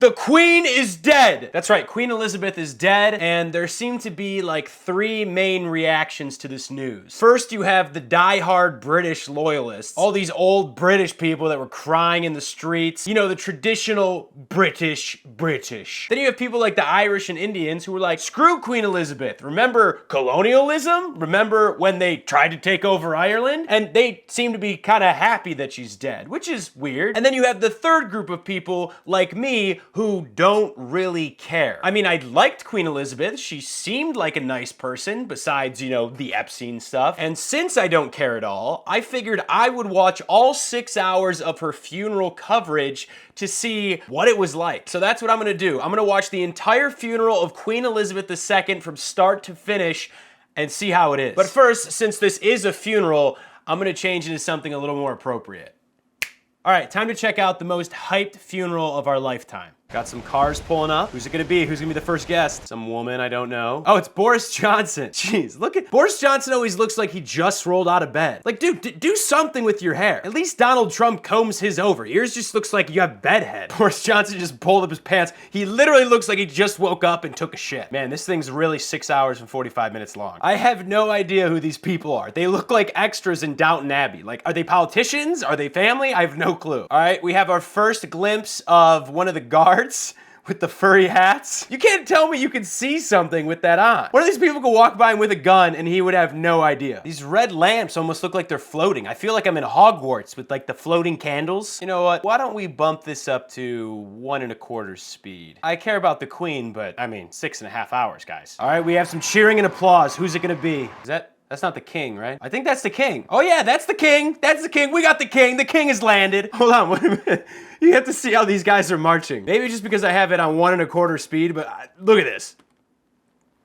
The Queen is dead! That's right, Queen Elizabeth is dead, and there seem to be like 3 main reactions to this news. First, you have the die-hard British loyalists, all these old British people that were crying in the streets, you know, the traditional British. Then you have people like the Irish and Indians who were like, screw Queen Elizabeth. Remember colonialism? Remember when they tried to take over Ireland? And they seem to be kind of happy that she's dead, which is weird. And then you have the third group of people like me who don't really care. I mean, I liked Queen Elizabeth. She seemed like a nice person besides, you know, the Epstein stuff. And since I don't care at all, I figured I would watch all 6 hours of her funeral coverage to see what it was like. So that's what I'm gonna do. I'm gonna watch the entire funeral of Queen Elizabeth II from start to finish and see how it is. But first, since this is a funeral, I'm gonna change into something a little more appropriate. All right, time to check out the most hyped funeral of our lifetime. Got some cars pulling up. Who's it gonna be? Who's gonna be the first guest? Some woman I don't know. Oh, it's Boris Johnson. Jeez, look at, Boris Johnson always looks like he just rolled out of bed. Like, dude, do something with your hair. At least Donald Trump combs his over. Yours just looks like you have bedhead. Boris Johnson just pulled up his pants. He literally looks like he just woke up and took a shit. Man, this thing's really 6 hours and 45 minutes long. I have no idea who these people are. They look like extras in Downton Abbey. Like, are they politicians? Are they family? I have no clue. All right, we have our first glimpse of one of the guards with the furry hats. You can't tell me you can see something with that on. One of these people could walk by him with a gun and he would have no idea. These red lamps almost look like they're floating. I feel like I'm in Hogwarts with like the floating candles. You know what? Why don't we bump this up to 1 1/4 speed? I care about the Queen, but I mean, 6.5 hours, guys. All right, we have some cheering and applause. Who's it gonna be? That's not the king, right? I think that's the king. Oh yeah, that's the king. That's the king. We got the king. The king has landed. Hold on, wait a minute. You have to see how these guys are marching. Maybe just because I have it on 1 1/4 speed, but look at this.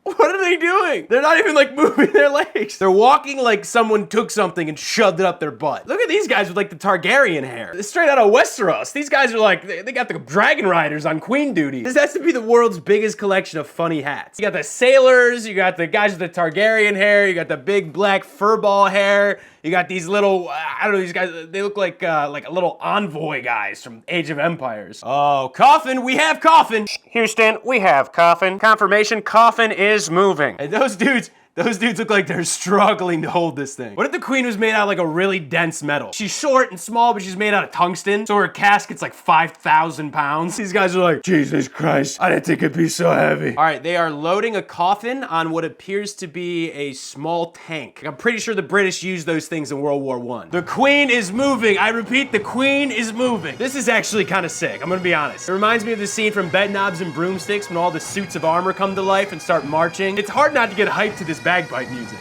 What are they doing? They're not even like moving their legs. They're walking like someone took something and shoved it up their butt. Look at these guys with like the Targaryen hair. It's straight out of Westeros. These guys are like, they got the dragon riders on queen duty. This has to be the world's biggest collection of funny hats. You got the sailors, you got the guys with the Targaryen hair, you got the big black furball hair, you got these little, I don't know, these guys, they look like a little envoy guys from Age of Empires. Oh, coffin, we have coffin. Houston, we have coffin. Confirmation, coffin is moving. And those dudes look like they're struggling to hold this thing. What if the Queen was made out of like a really dense metal? She's short and small, but she's made out of tungsten, so her casket's like 5,000 pounds. These guys are like, Jesus Christ, I didn't think it'd be so heavy. All right, they are loading a coffin on what appears to be a small tank. I'm pretty sure the British used those things in World War I. The Queen is moving. I repeat, the Queen is moving. This is actually kind of sick, I'm gonna be honest. It reminds me of the scene from Bedknobs and Broomsticks when all the suits of armor come to life and start marching. It's hard not to get hyped to this bagpipe music.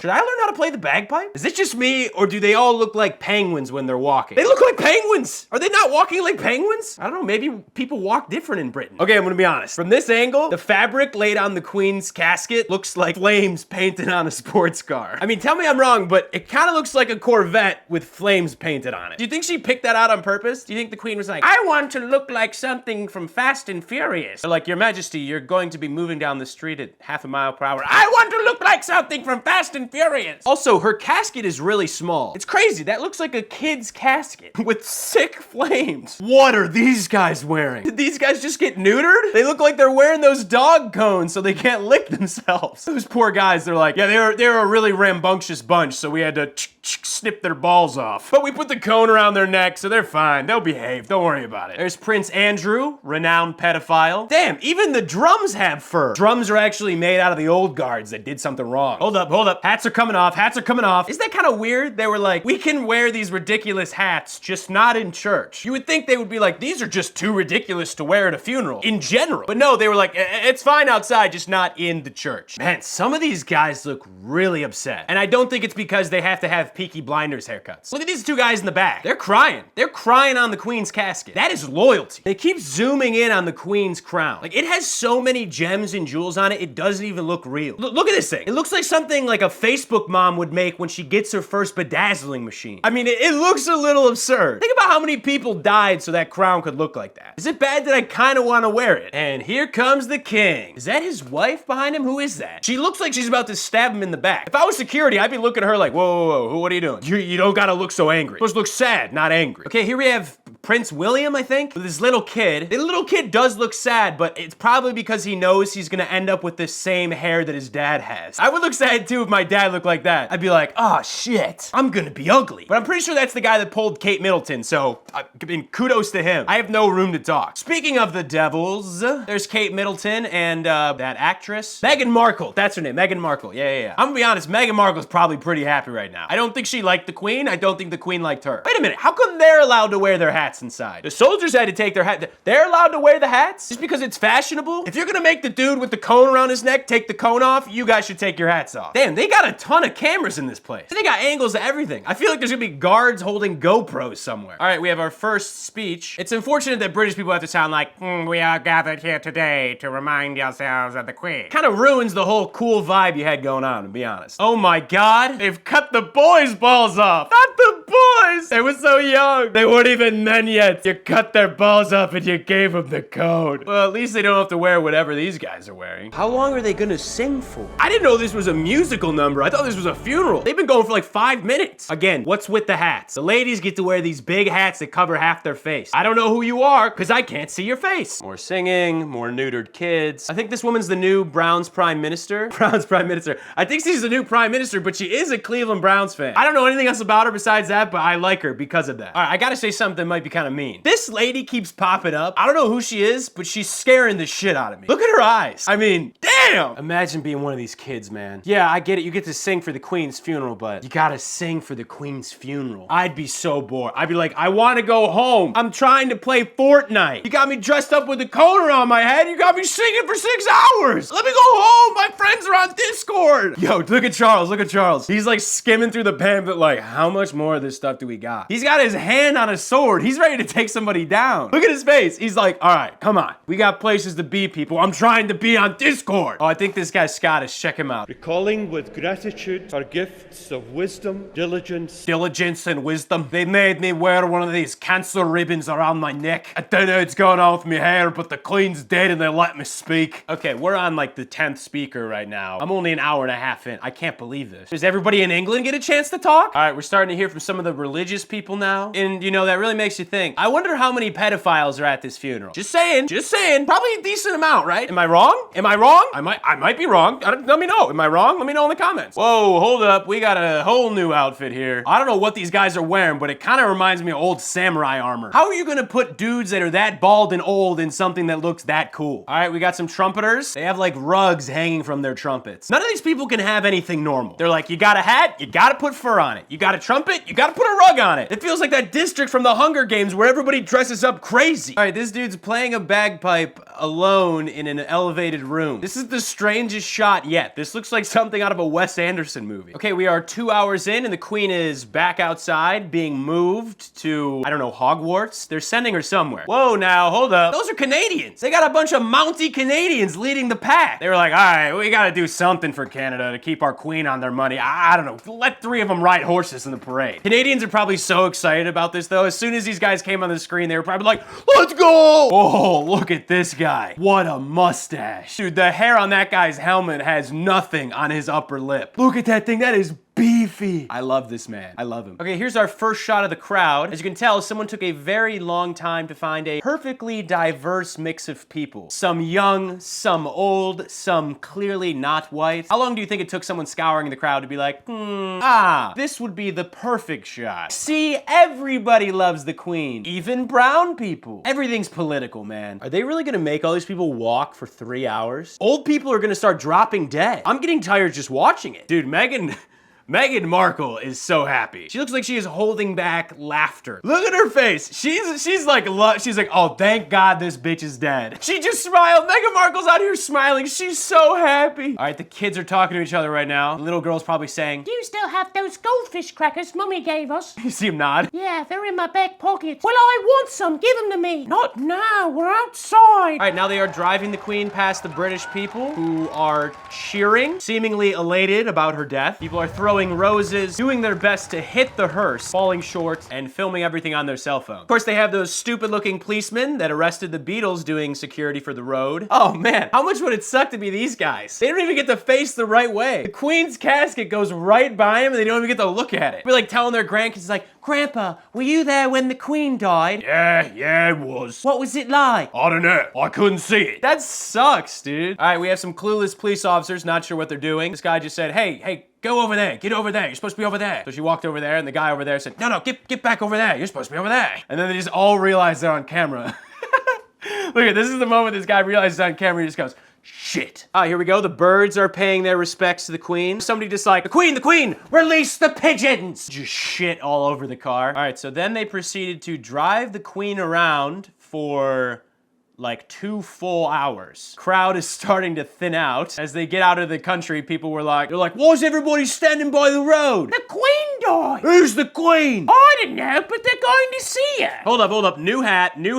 Should I learn how to play the bagpipe? Is it just me, or do they all look like penguins when they're walking? They look like penguins! Are they not walking like penguins? I don't know, maybe people walk different in Britain. Okay, I'm gonna be honest. From this angle, the fabric laid on the Queen's casket looks like flames painted on a sports car. I mean, tell me I'm wrong, but it kind of looks like a Corvette with flames painted on it. Do you think she picked that out on purpose? Do you think the Queen was like, I want to look like something from Fast and Furious? They're like, Your Majesty, you're going to be moving down the street at 0.5 miles per hour. I want to look like something from Fast and Furious. Also, her casket is really small. It's crazy. That looks like a kid's casket with sick flames. What are these guys wearing? Did these guys just get neutered? They look like they're wearing those dog cones so they can't lick themselves. Those poor guys, they're like, yeah, they were a really rambunctious bunch, so we had to snip their balls off. But we put the cone around their neck, so they're fine. They'll behave. Don't worry about it. There's Prince Andrew, renowned pedophile. Damn, even the drums have fur. Drums are actually made out of the old guards that did something wrong. Hold up. Hats are coming off. Hats are coming off. Isn't that kind of weird? They were like, we can wear these ridiculous hats, just not in church. You would think they would be like, these are just too ridiculous to wear at a funeral, in general. But no, they were like, it's fine outside, just not in the church. Man, some of these guys look really upset. And I don't think it's because they have to have Peaky Blinders haircuts. Look at these two guys in the back. They're crying. They're crying on the Queen's casket. That is loyalty. They keep zooming in on the Queen's crown. Like, it has so many gems and jewels on it, it doesn't even look real. Look at this thing. It looks like something like a Facebook mom would make when she gets her first bedazzling machine. I mean, it looks a little absurd. Think about how many people died so that crown could look like that. Is it bad that I kind of want to wear it? And here comes the king. Is that his wife behind him? Who is that? She looks like she's about to stab him in the back. If I was security, I'd be looking at her like, whoa, what are you doing? You don't gotta look so angry. You're supposed to look sad, not angry. Okay, here we have Prince William, I think, with his little kid. The little kid does look sad, but it's probably because he knows he's gonna end up with the same hair that his dad has. I would look sad too if my dad looked like that. I'd be like, oh shit, I'm gonna be ugly. But I'm pretty sure that's the guy that pulled Kate Middleton, so I mean, kudos to him. I have no room to talk. Speaking of the devils, there's Kate Middleton and that actress. Meghan Markle, that's her name, Meghan Markle, yeah. I'm gonna be honest, Meghan Markle's probably pretty happy right now. I don't think she liked the Queen, I don't think the Queen liked her. Wait a minute, how come they're allowed to wear their hats inside? The soldiers had to take their hat, they're allowed to wear the hats? Just because it's fashionable? If you're gonna make the dude with the cone around his neck take the cone off, you guys should take your hats off. Damn, they got a ton of cameras in this place. They got angles to everything. I feel like there's gonna be guards holding GoPros somewhere. All right, we have our first speech. It's unfortunate that British people have to sound like, we are gathered here today to remind yourselves of the Queen. Kind of ruins the whole cool vibe you had going on, to be honest. Oh my God, they've cut the boys' balls off. Not the boys! They were so young. They weren't even men yet. You cut their balls off and you gave them the code. Well, at least they don't have to wear whatever these guys are wearing. How long are they gonna sing for? I didn't know this was a musical number. I thought this was a funeral. They've been going for like 5 minutes. Again, what's with the hats? The ladies get to wear these big hats that cover half their face. I don't know who you are, because I can't see your face. More singing, more neutered kids. I think this woman's the new Browns Prime Minister. Browns Prime Minister. I think she's the new Prime Minister, but she is a Cleveland Browns fan. I don't know anything else about her besides that, but I like her because of that. All right, I gotta say something that might be kind of mean. This lady keeps popping up. I don't know who she is, but she's scaring the shit out of me. Look at her eyes. I mean, damn! Imagine being one of these kids, man. Yeah, I get it. You get to sing for the Queen's funeral, but you gotta sing for the Queen's funeral. I'd be so bored. I'd be like, I want to go home. I'm trying to play Fortnite. You got me dressed up with a cone around my head. You got me singing for 6 hours. Let me go home. My friends are on Discord. Yo, look at Charles. Look at Charles. He's like skimming through the pamphlet like, how much more of this stuff do we got? He's got his hand on a sword. He's ready to take somebody down. Look at his face. He's like, all right, come on. We got places to be, people. I'm trying to be on Discord. Oh, I think this guy's Scottish. Check him out. Recalling with gratitude our gifts of wisdom, diligence and wisdom. They made me wear one of these cancer ribbons around my neck. I don't know what's going on with my hair, but the Queen's dead and they let me speak. Okay, we're on like the 10th speaker right now. I'm only an hour and a half in. I can't believe this. Does everybody in England get a chance to talk? All right, we're starting to hear from some of the religious people now. And you know, that really makes you think. I wonder how many pedophiles are at this funeral. Just saying. Probably a decent amount, right? Am I wrong? Am I wrong? I might be wrong. Let me know. Am I wrong? Let me know in the comments. Whoa, hold up. We got a whole new outfit here. I don't know what these guys are wearing, but it kind of reminds me of old samurai armor. How are you gonna put dudes that are that bald and old in something that looks that cool? All right, we got some trumpeters. They have like rugs hanging from their trumpets. None of these people can have anything normal. They're like, you got a hat, you gotta put fur on it. You got a trumpet, you gotta put a rug on it. It feels like that district from the Hunger Games where everybody dresses up crazy. All right, this dude's playing a bagpipe alone in an elevated room. This is the strangest shot yet. This looks like something out of a Wes Anderson movie. Okay, we are 2 hours in and the Queen is back outside being moved to, I don't know, Hogwarts? They're sending her somewhere. Whoa, now, hold up. Those are Canadians. They got a bunch of Mountie Canadians leading the pack. They were like, all right, we gotta do something for Canada to keep our Queen on their money. I don't know, let 3 of them ride horses in the parade. Canadians are probably so excited about this though. As soon as these guys came on the screen, they were probably like, let's go! Oh, look at this guy. What a mustache. Dude, the hair on that guy's helmet has nothing on his upper lip. Look at that thing, that is beefy. I love this man. I love him. Okay, here's our first shot of the crowd. As you can tell, someone took a very long time to find a perfectly diverse mix of people. Some young, some old, some clearly not white. How long do you think it took someone scouring the crowd to be like, this would be the perfect shot? See, everybody loves the Queen, even brown people. Everything's political, man. Are they really gonna make all these people walk for 3 hours? Old people are gonna start dropping dead. I'm getting tired just watching it. Dude, Meghan Markle is so happy. She looks like she is holding back laughter. Look at her face. She's like, oh, thank God this bitch is dead. She just smiled. Meghan Markle's out here smiling. She's so happy. All right, the kids are talking to each other right now. The little girl's probably saying, Do you still have those goldfish crackers Mummy gave us? You see him nod? Yeah, they're in my back pocket. Well, I want some. Give them to me. Not now. We're outside. All right, now they are driving the Queen past the British people who are cheering, seemingly elated about her death. People are throwing throwing roses, doing their best to hit the hearse, falling short, and filming everything on their cell phone. Of course, they have those stupid-looking policemen that arrested the Beatles doing security for the road. Oh man, how much would it suck to be these guys? They don't even get to face the right way. The Queen's casket goes right by them and they don't even get to look at it. We're like telling their grandkids, like, Grandpa, were you there when the Queen died? Yeah, it was. What was it like? I don't know. I couldn't see it. That sucks, dude. All right, we have some clueless police officers, not sure what they're doing. This guy just said, hey, go over there, get over there. You're supposed to be over there. So she walked over there and the guy over there said, no, get back over there. You're supposed to be over there. And then they just all realized they're on camera. Look at this is the moment this guy realizes on camera. He just goes, shit. Ah, here we go. The birds are paying their respects to the Queen. Somebody just like, the Queen, release the pigeons. Just shit all over the car. All right, so then they proceeded to drive the Queen around for like 2 full hours. Crowd is starting to thin out. As they get out of the country, people were like, they're like, why is everybody standing by the road? The Queen died. Who's the Queen? I don't know, but they're going to see her. Hold up. New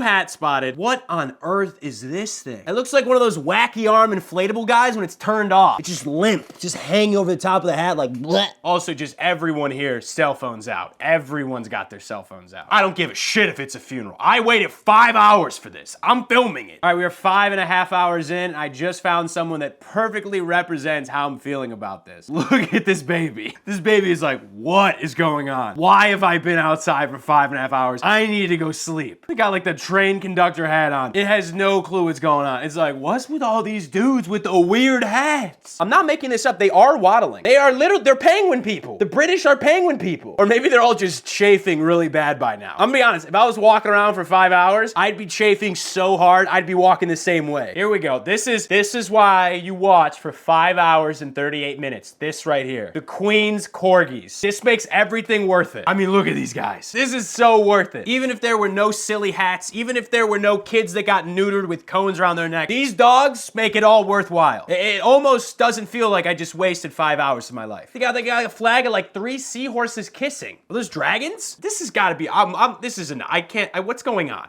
hat spotted. What on earth is this thing? It looks like one of those wacky arm inflatable guys when it's turned off. It's just limp, just hanging over the top of the hat like bleh. Also, just everyone here, cell phones out. Everyone's got their cell phones out. I don't give a shit if it's a funeral. I waited 5 hours for this. I'm filming it. All right, we are 5.5 hours in. I just found someone that perfectly represents how I'm feeling about this. Look at this baby. This baby is like, what is going on? Why have I been outside for 5.5 hours? I need to go sleep. They got like the train conductor hat on. It has no clue what's going on. It's like, what's with all these dudes with the weird hats? I'm not making this up. They are waddling. They're penguin people. The British are penguin people. Or maybe they're all just chafing really bad by now. I'm gonna be honest. If I was walking around for 5 hours, I'd be chafing so hard, I'd be walking the same way. Here we go. This is why you watch for 5 hours and 38 minutes. This right here. The Queen's Corgis. This makes everything worth it. I mean, look at these guys. This is so worth it. Even if there were no silly hats, even if there were no kids that got neutered with cones around their neck, these dogs make it all worthwhile. It almost doesn't feel like I just wasted 5 hours of my life. They got a flag of like 3 seahorses kissing. Are those dragons? This has got to be, what's going on?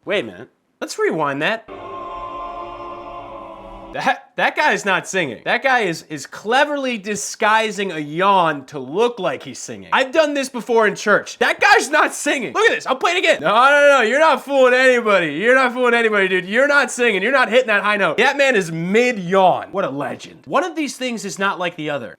Wait a minute. Let's rewind that. That guy is not singing. That guy is cleverly disguising a yawn to look like he's singing. I've done this before in church. That guy's not singing. Look at this. I'll play it again. No. You're not fooling anybody. You're not fooling anybody, dude. You're not singing. You're not hitting that high note. That man is mid-yawn. What a legend. One of these things is not like the other.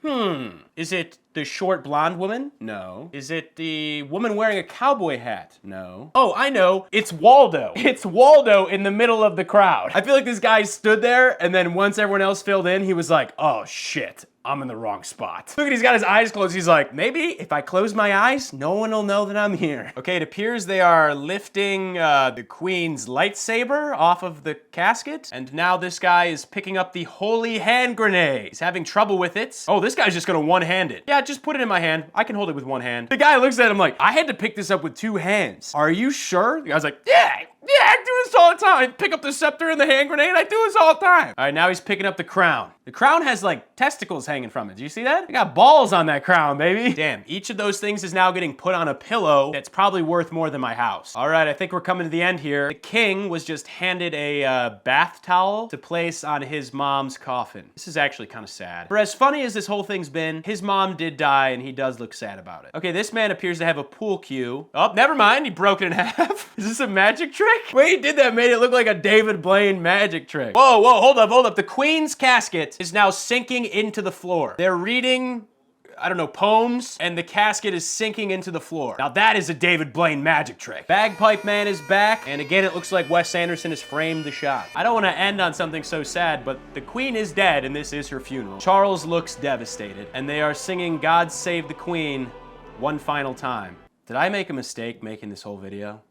Is it the short blonde woman? No. Is it the woman wearing a cowboy hat? No. Oh, I know. It's Waldo. It's Waldo in the middle of the crowd. I feel like this guy stood there and then once everyone else filled in, he was like, oh shit. I'm in the wrong spot. Look at, he's got his eyes closed. He's like, maybe if I close my eyes, no one will know that I'm here. Okay, it appears they are lifting the Queen's lightsaber off of the casket. And now this guy is picking up the holy hand grenade. He's having trouble with it. Oh, this guy's just gonna one-hand it. Yeah, just put it in my hand. I can hold it with one hand. The guy looks at him like, I had to pick this up with 2 hands. Are you sure? The guy's like, yeah, I do this all the time. I pick up the scepter and the hand grenade. I do this all the time. All right, now he's picking up the crown. The crown has like testicles hanging from it. Do you see that? I got balls on that crown, baby. Damn, each of those things is now getting put on a pillow that's probably worth more than my house. All right, I think we're coming to the end here. The king was just handed a bath towel to place on his mom's coffin. This is actually kind of sad. For as funny as this whole thing's been, his mom did die and he does look sad about it. Okay, this man appears to have a pool cue. Oh, never mind, he broke it in half. Is this a magic trick? Way he did that made it look like a David Blaine magic trick. Whoa, hold up. The Queen's casket is now sinking into the floor. They're reading, I don't know, poems, and the casket is sinking into the floor. Now that is a David Blaine magic trick. Bagpipe Man is back, and again, it looks like Wes Anderson has framed the shot. I don't want to end on something so sad, but the Queen is dead, and this is her funeral. Charles looks devastated, and they are singing God Save the Queen one final time. Did I make a mistake making this whole video?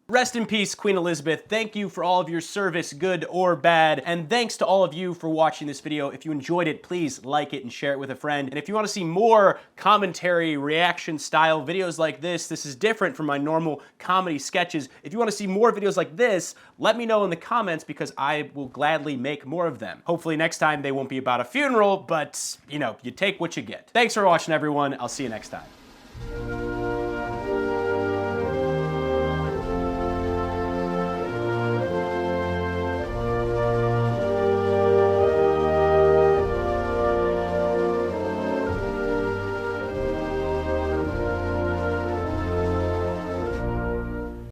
Rest in peace, Queen Elizabeth. Thank you for all of your service, good or bad. And thanks to all of you for watching this video. If you enjoyed it, please like it and share it with a friend. And if you want to see more commentary, reaction style videos like this is different from my normal comedy sketches. If you want to see more videos like this, let me know in the comments because I will gladly make more of them. Hopefully next time they won't be about a funeral, but you know, you take what you get. Thanks for watching, everyone. I'll see you next time.